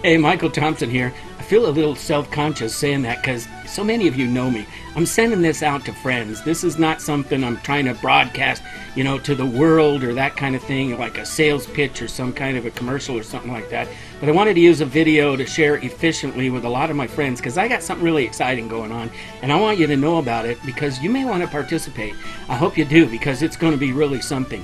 Hey, Michael Thompson here. I feel a little self-conscious saying that because so many of you know me. I'm sending this out to friends. This is not something I'm trying to broadcast, to the world or that kind of thing, like a sales pitch or some kind of a commercial or something like that. But I wanted to use a video to share efficiently with a lot of my friends because I got something really exciting going on, and I want you to know about it because you may want to participate. I hope you do because it's going to be really something.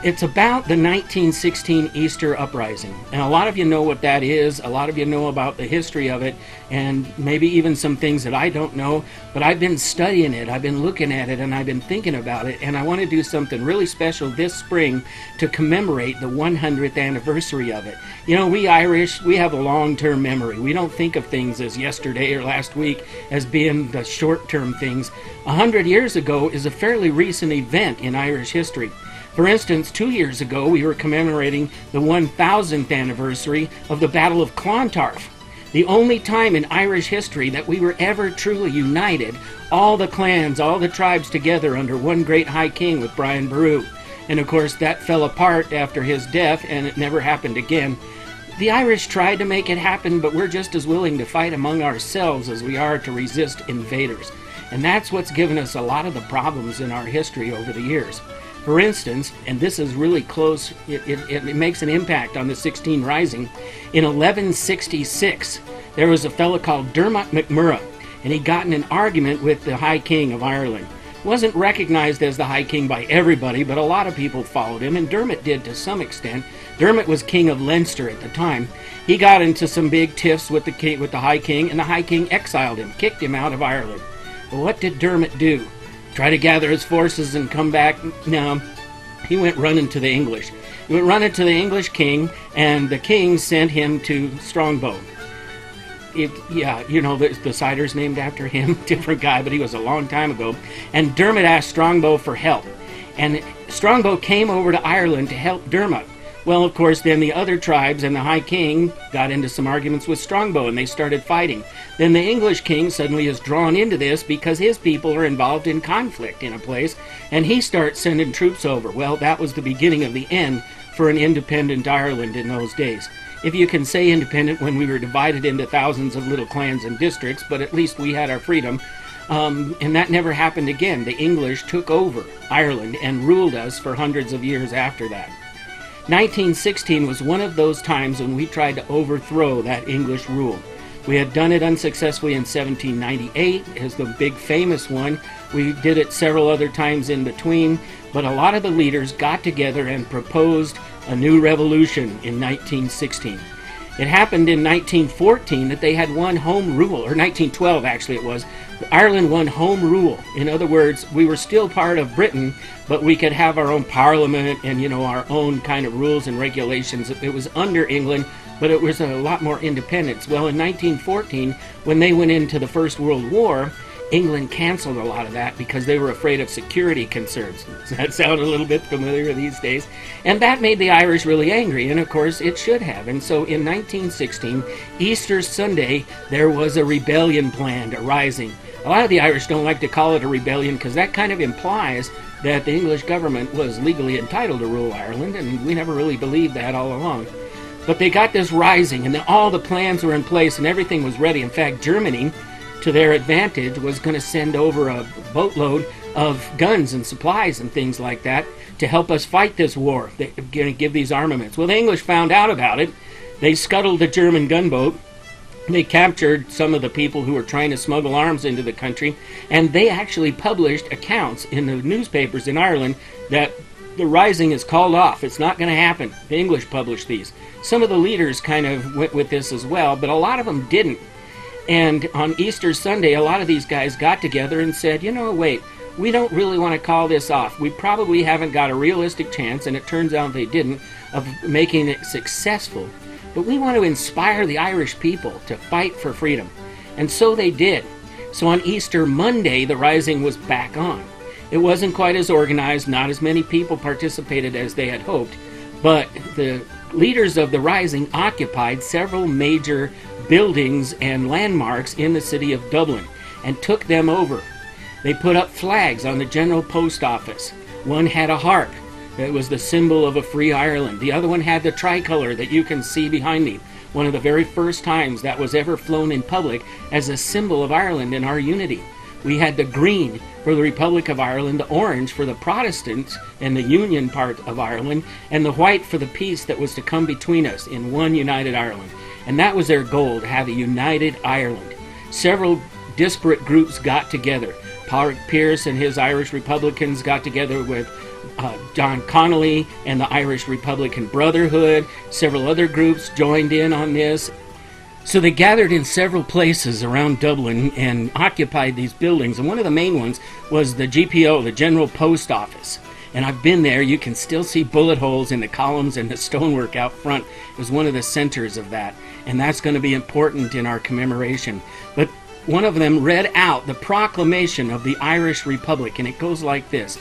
It's about the 1916 Easter Uprising, and a lot of you know what that is. A lot of you know about the history of it, and maybe even some things that I don't know, but I've been studying it, I've been looking at it, and I've been thinking about it, and I want to do something really special this spring to commemorate the 100th anniversary of it. We Irish, we have a long-term memory. We don't think of things as yesterday or last week as being the short-term things. 100 years ago is a fairly recent event in Irish history. For instance, 2 years ago, we were commemorating the 1000th anniversary of the Battle of Clontarf, the only time in Irish history that we were ever truly united, all the clans, all the tribes together under one great high king with Brian Boru. And of course, that fell apart after his death, and it never happened again. The Irish tried to make it happen, but we're just as willing to fight among ourselves as we are to resist invaders. And that's what's given us a lot of the problems in our history over the years. For instance, and this is really close, it makes an impact on the 16 Rising. In 1166, there was a fellow called Dermot McMurrough, and he got in an argument with the High King of Ireland. Wasn't recognized as the High King by everybody, but a lot of people followed him, and Dermot did to some extent. Dermot was King of Leinster at the time. He got into some big tiffs with the High King, and the High King exiled him, kicked him out of Ireland. Well, what did Dermot do? Try to gather his forces and come back? No, he went running to the English. He went running to the English king, and the king sent him to Strongbow. The cider's named after him, different guy, but he was a long time ago. And Dermot asked Strongbow for help. And Strongbow came over to Ireland to help Dermot. Well, of course, then the other tribes and the High King got into some arguments with Strongbow, and they started fighting. Then the English king suddenly is drawn into this because his people are involved in conflict in a place, and he starts sending troops over. Well, that was the beginning of the end for an independent Ireland in those days. If you can say independent when we were divided into thousands of little clans and districts, but at least we had our freedom. And that never happened again. The English took over Ireland and ruled us for hundreds of years after that. 1916 was one of those times when we tried to overthrow that English rule. We had done it unsuccessfully in 1798 as the big famous one. We did it several other times in between, but a lot of the leaders got together and proposed a new revolution in 1916. It happened in 1914 that they had won home rule, or 1912 actually it was. Ireland won home rule. In other words, we were still part of Britain, but we could have our own parliament and, our own kind of rules and regulations. It was under England, but it was a lot more independence. Well, in 1914, when they went into the First World War, England canceled a lot of that because they were afraid of security concerns. Does that sound a little bit familiar these days? And that made the Irish really angry, and of course it should have. And so in 1916, Easter Sunday, there was a rebellion planned, a rising. A lot of the Irish don't like to call it a rebellion because that kind of implies that the English government was legally entitled to rule Ireland, and we never really believed that all along. But they got this rising, and all the plans were in place, and everything was ready. In fact, Germany, to their advantage, was going to send over a boatload of guns and supplies and things like that to help us fight this war. They're going to give these armaments. Well, the English found out about it. They scuttled the German gunboat. They captured some of the people who were trying to smuggle arms into the country, and they actually published accounts in the newspapers in Ireland that the rising is called off. It's not going to happen. The English published these. Some of the leaders kind of went with this as well, but a lot of them didn't. And on Easter Sunday, a lot of these guys got together and said, wait, we don't really want to call this off. We probably haven't got a realistic chance, and it turns out they didn't, of making it successful. But we want to inspire the Irish people to fight for freedom. And so they did. So on Easter Monday, the rising was back on. It wasn't quite as organized, not as many people participated as they had hoped, but the leaders of the rising occupied several major buildings and landmarks in the city of Dublin and took them over. They put up flags on the General Post Office. One had a harp. It was the symbol of a free Ireland. The other one had the tricolor that you can see behind me. one of the very first times that was ever flown in public as a symbol of Ireland and our unity. We had the green for the Republic of Ireland, the orange for the Protestants and the Union part of Ireland, and the white for the peace that was to come between us in one united Ireland. And that was their goal, to have a united Ireland. Several disparate groups got together. Pádraig Pearse and his Irish Republicans got together with John Connolly and the Irish Republican Brotherhood. Several other groups joined in on this. So they gathered in several places around Dublin and occupied these buildings. And one of the main ones was the GPO, the General Post Office. And I've been there. You can still see bullet holes in the columns and the stonework out front. It was one of the centers of that. And that's going to be important in our commemoration. But one of them read out the proclamation of the Irish Republic. And it goes like this: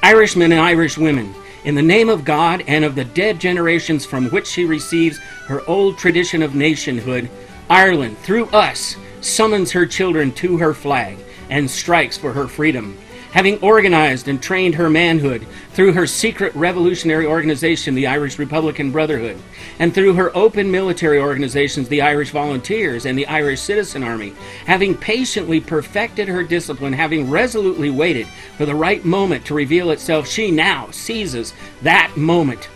Irishmen and Irish women, in the name of God and of the dead generations from which she receives her old tradition of nationhood, Ireland, through us, summons her children to her flag and strikes for her freedom. Having organized and trained her manhood through her secret revolutionary organization, the Irish Republican Brotherhood, and through her open military organizations, the Irish Volunteers and the Irish Citizen Army, having patiently perfected her discipline, having resolutely waited for the right moment to reveal itself, she now seizes that moment.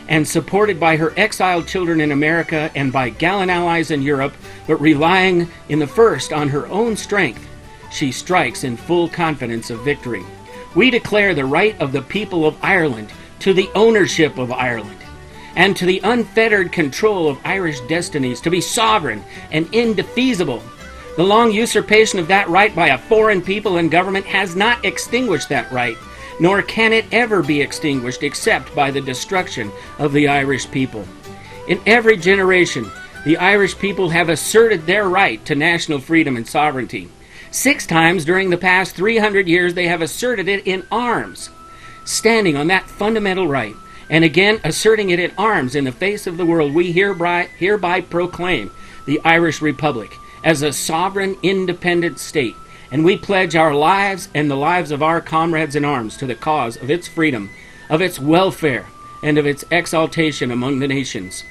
And supported by her exiled children in America and by gallant allies in Europe, but relying in the first on her own strength, she strikes in full confidence of victory. We declare the right of the people of Ireland to the ownership of Ireland and to the unfettered control of Irish destinies, to be sovereign and indefeasible. The long usurpation of that right by a foreign people and government has not extinguished that right, nor can it ever be extinguished except by the destruction of the Irish people. In every generation, the Irish people have asserted their right to national freedom and sovereignty. 6 times during the past 300 years, they have asserted it in arms, standing on that fundamental right, and again asserting it in arms in the face of the world. We hereby proclaim the Irish Republic as a sovereign, independent state, and we pledge our lives and the lives of our comrades in arms to the cause of its freedom, of its welfare, and of its exaltation among the nations.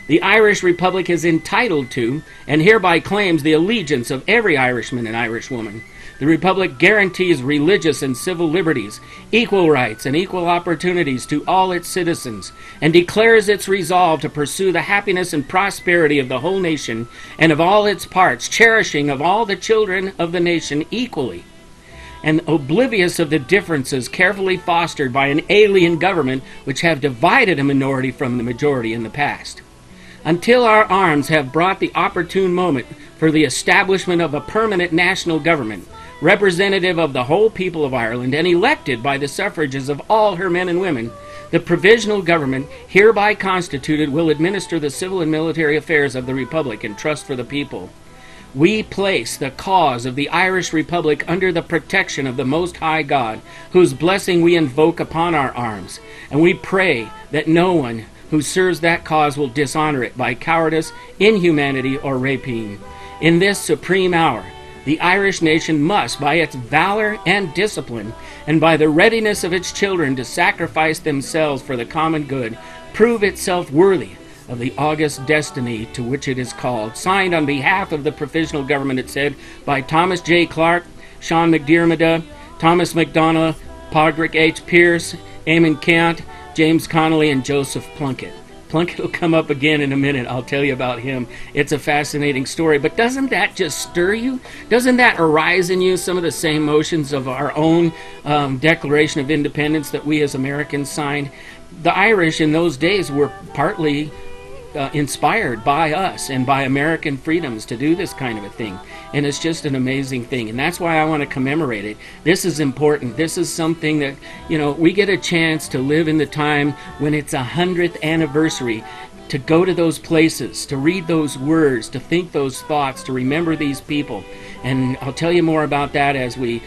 The Irish Republic is entitled to, and hereby claims, the allegiance of every Irishman and Irishwoman. The Republic guarantees religious and civil liberties, equal rights and equal opportunities to all its citizens, and declares its resolve to pursue the happiness and prosperity of the whole nation and of all its parts, cherishing of all the children of the nation equally, and oblivious of the differences carefully fostered by an alien government which have divided a minority from the majority in the past. Until our arms have brought the opportune moment for the establishment of a permanent national government, representative of the whole people of Ireland and elected by the suffrages of all her men and women, the provisional government hereby constituted will administer the civil and military affairs of the Republic in trust for the people. We place the cause of the Irish Republic under the protection of the Most High God, whose blessing we invoke upon our arms, and we pray that no one who serves that cause will dishonor it by cowardice, inhumanity, or rapine. In this supreme hour, the Irish nation must, by its valor and discipline, and by the readiness of its children to sacrifice themselves for the common good, prove itself worthy of the august destiny to which it is called. Signed on behalf of the provisional government, it said, by Thomas J. Clark, Sean McDiarmid, Thomas MacDonagh, Pádraig H. Pearse, Eamon Ceannt, James Connolly, and Joseph Plunkett. Plunkett will come up again in a minute. I'll tell you about him. It's a fascinating story. But doesn't that just stir you? Doesn't that arise in you some of the same emotions of our own Declaration of Independence that we as Americans signed? The Irish in those days were partly inspired by us and by American freedoms to do this kind of a thing. And it's just an amazing thing. And that's why I want to commemorate it. This is important. This is something that, we get a chance to live in the time when it's 100th anniversary, to go to those places, to read those words, to think those thoughts, to remember these people. And I'll tell you more about that as we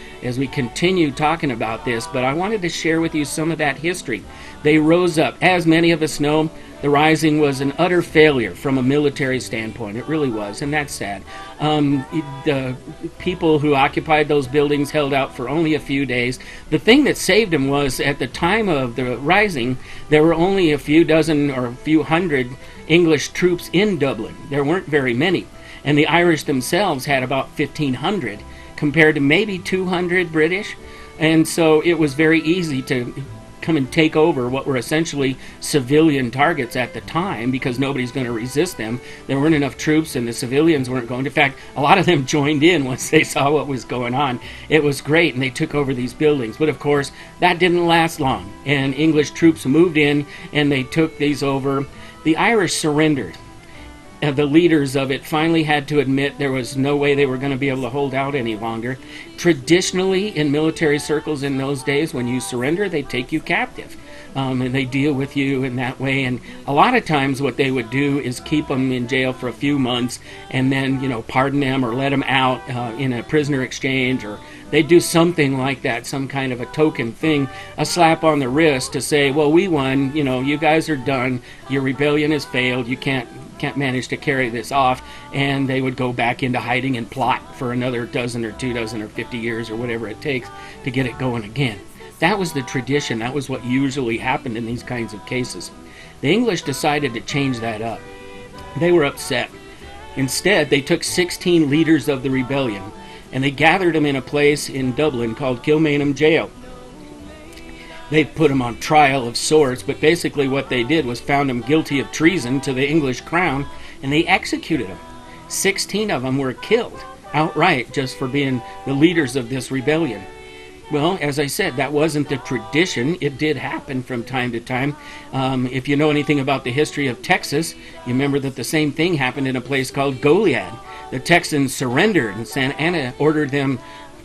continue talking about this, but I wanted to share with you some of that history. They rose up. As many of us know, The Rising was an utter failure from a military standpoint. It really was, and that's sad. The people who occupied those buildings held out for only a few days. The thing that saved them was, at the time of the Rising, there were only a few dozen or a few hundred English troops in Dublin. There weren't very many. And the Irish themselves had about 1,500 compared to maybe 200 British. And so it was very easy to come and take over what were essentially civilian targets at the time, because nobody's going to resist them. There weren't enough troops, and the civilians weren't going to. In fact, a lot of them joined in once they saw what was going on. It was great, and they took over these buildings. But of course, that didn't last long, and English troops moved in, and they took these over. The Irish surrendered. The leaders of it finally had to admit there was no way they were going to be able to hold out any longer. Traditionally, in military circles in those days, when you surrender, they take you captive. And they deal with you in that way. And a lot of times what they would do is keep them in jail for a few months and then, pardon them or let them out in a prisoner exchange, or they'd do something like that, some kind of a token thing, a slap on the wrist to say, well, we won, you guys are done, your rebellion has failed, you can't manage to carry this off, and they would go back into hiding and plot for another dozen or 2 dozen or 50 years or whatever it takes to get it going again. That was the tradition. That was what usually happened in these kinds of cases. The English decided to change that up. They were upset. Instead, they took 16 leaders of the rebellion, and they gathered them in a place in Dublin called Kilmainham Jail. They put them on trial of sorts, but basically what they did was found them guilty of treason to the English crown, and they executed them. 16 of them were killed outright just for being the leaders of this rebellion. Well, as I said, that wasn't the tradition. It did happen from time to time. If you know anything about the history of Texas, you remember that the same thing happened in a place called Goliad. The Texans surrendered, and Santa Anna ordered them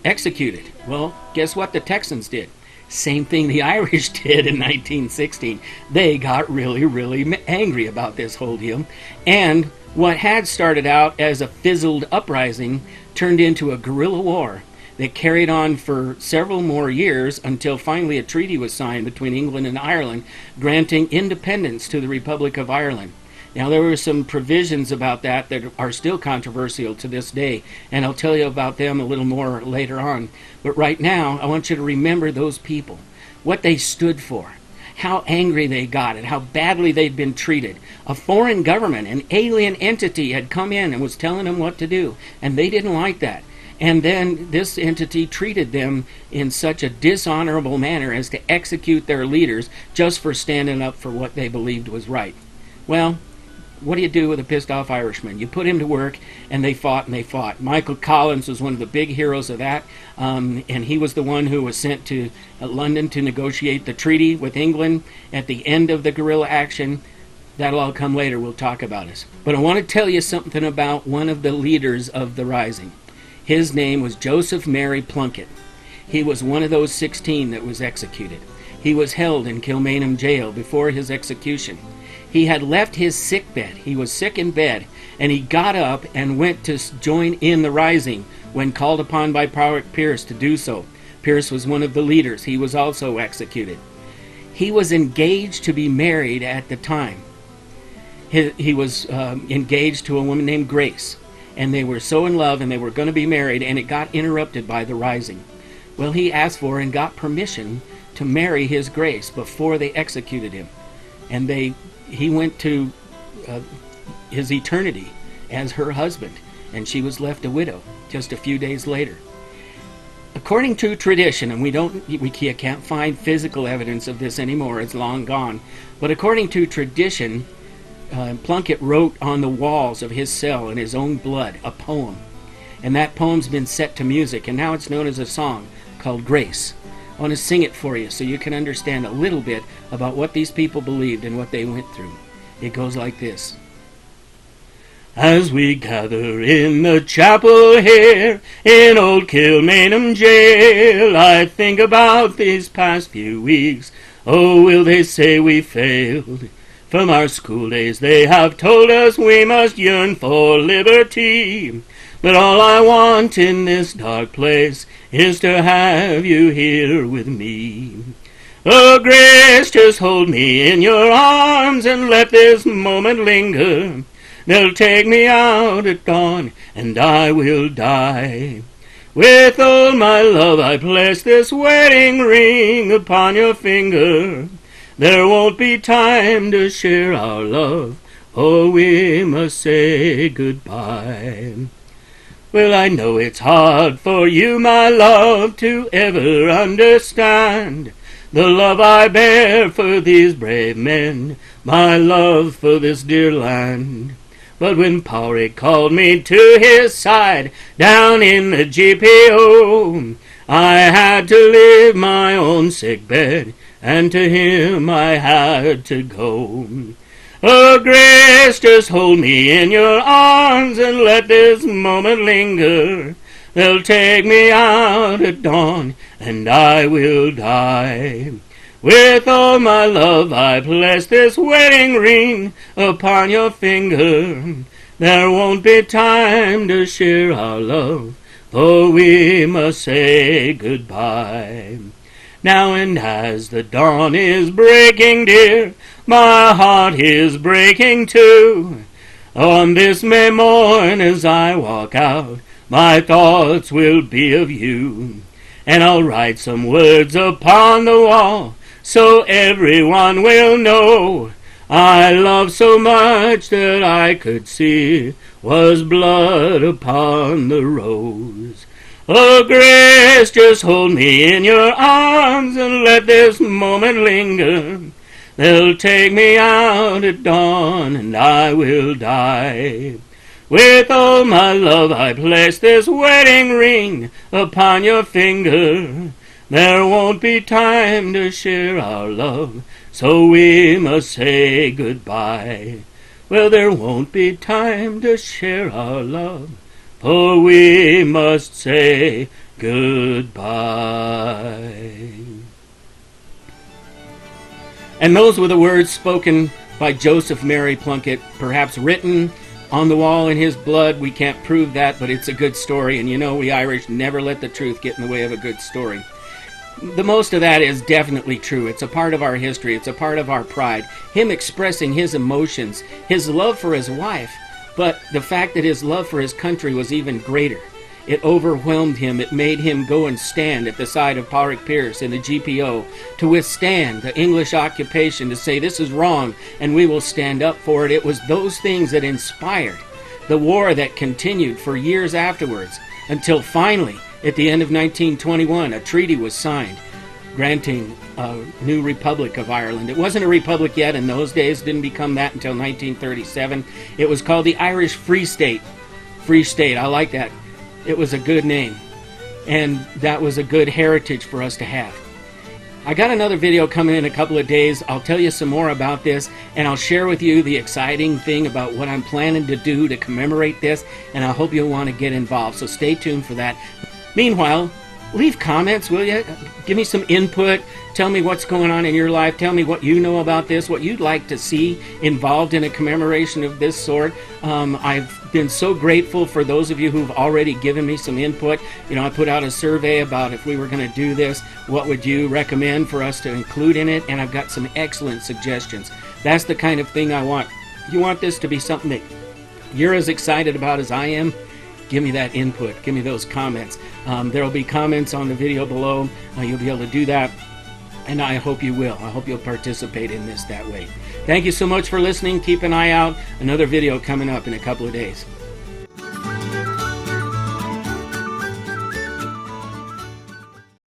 executed. Well, guess what the Texans did? Same thing the Irish did in 1916. They got really, really angry about this whole deal. And what had started out as a fizzled uprising turned into a guerrilla war that carried on for several more years until finally a treaty was signed between England and Ireland granting independence to the Republic of Ireland. Now, there were some provisions about that are still controversial to this day, and I'll tell you about them a little more later on. But right now, I want you to remember those people, what they stood for, how angry they got, and how badly they'd been treated. A foreign government, an alien entity, had come in and was telling them what to do, and they didn't like that. And then this entity treated them in such a dishonorable manner as to execute their leaders just for standing up for what they believed was right. Well, what do you do with a pissed off Irishman? You put him to work, and they fought and they fought. Michael Collins was one of the big heroes of that, and he was the one who was sent to London to negotiate the treaty with England at the end of the guerrilla action. That'll all come later. We'll talk about it. But I want to tell you something about one of the leaders of the Rising. His name was Joseph Mary Plunkett. He was one of those 16 that was executed. He was held in Kilmainham Jail before his execution. He had left his sick bed. He was sick in bed, and he got up and went to join in the Rising when called upon by Pierce to do so. Pierce was one of the leaders. He was also executed. He was engaged to be married at the time. He was engaged to a woman named Grace, and they were so in love and they were going to be married, and it got interrupted by the Rising. Well, he asked for and got permission to marry his Grace before they executed him, and he went to his eternity as her husband, and she was left a widow just a few days later. According to tradition, and we can't find physical evidence of this anymore, it's long gone, but according to tradition, Plunkett wrote on the walls of his cell in his own blood a poem, and that poem's been set to music, and now it's known as a song called Grace. I want to sing it for you so you can understand a little bit about what these people believed and what they went through. It goes like this. As we gather in the chapel here in old Kilmainham Jail, I think about these past few weeks. Oh, will they say we failed? From our school days they have told us we must yearn for liberty. But all I want in this dark place is to have you here with me. Oh, grace, just hold me in your arms and let this moment linger. They'll take me out at dawn, and I will die. With all my love I place this wedding ring upon your finger. There won't be time to share our love, oh, we must say goodbye. Well, I know it's hard for you, my love, to ever understand the love I bear for these brave men, my love for this dear land. But when Paurig called me to his side down in the GPO, I had to leave my own sick bed, and to him I had to go. Oh, Grace, just hold me in your arms and let this moment linger. They'll take me out at dawn, and I will die. With all my love I place this wedding ring upon your finger. There won't be time to share our love, for we must say goodbye. Now and as the dawn is breaking, dear, my heart is breaking too. On this May morn as I walk out, my thoughts will be of you. And I'll write some words upon the wall, so everyone will know I love so much that I could see was blood upon the rose. Oh, Grace, just hold me in your arms and let this moment linger. They'll take me out at dawn, and I will die. With all my love I place this wedding ring upon your finger. There won't be time to share our love, so we must say goodbye. Well, there won't be time to share our love, for we must say goodbye. And those were the words spoken by Joseph Mary Plunkett, perhaps written on the wall in his blood. We can't prove that, but it's a good story, and you know we Irish never let the truth get in the way of a good story. The most of that is definitely true. It's a part of our history. It's a part of our pride. Him expressing his emotions, his love for his wife, but the fact that his love for his country was even greater. It overwhelmed him. It made him go and stand at the side of Pádraig Pearse in the GPO to withstand the English occupation, to say this is wrong and we will stand up for it. It was those things that inspired the war that continued for years afterwards, until finally, at the end of 1921, a treaty was signed granting a new Republic of Ireland. It wasn't a republic yet in those days, didn't become that until 1937. It was called the Irish Free State. Free State, I like that. It was a good name, and that was a good heritage for us to have. I got another video coming in a couple of days. I'll tell you some more about this, and I'll share with you the exciting thing about what I'm planning to do to commemorate this, and I hope you'll want to get involved, so stay tuned for that. Meanwhile, leave comments, will you? Give me some input. Tell me what's going on in your life. Tell me what you know about this, what you'd like to see involved in a commemoration of this sort. I've been so grateful for those of you who've already given me some input. You know, I put out a survey about if we were going to do this, what would you recommend for us to include in it? And I've got some excellent suggestions. That's the kind of thing I want. You want this to be something that you're as excited about as I am? Give me that input. Give me those comments. There will be comments on the video below. You'll be able to do that, and I hope you will. I hope you'll participate in this that way. Thank you so much for listening. Keep an eye out. Another video coming up in a couple of days.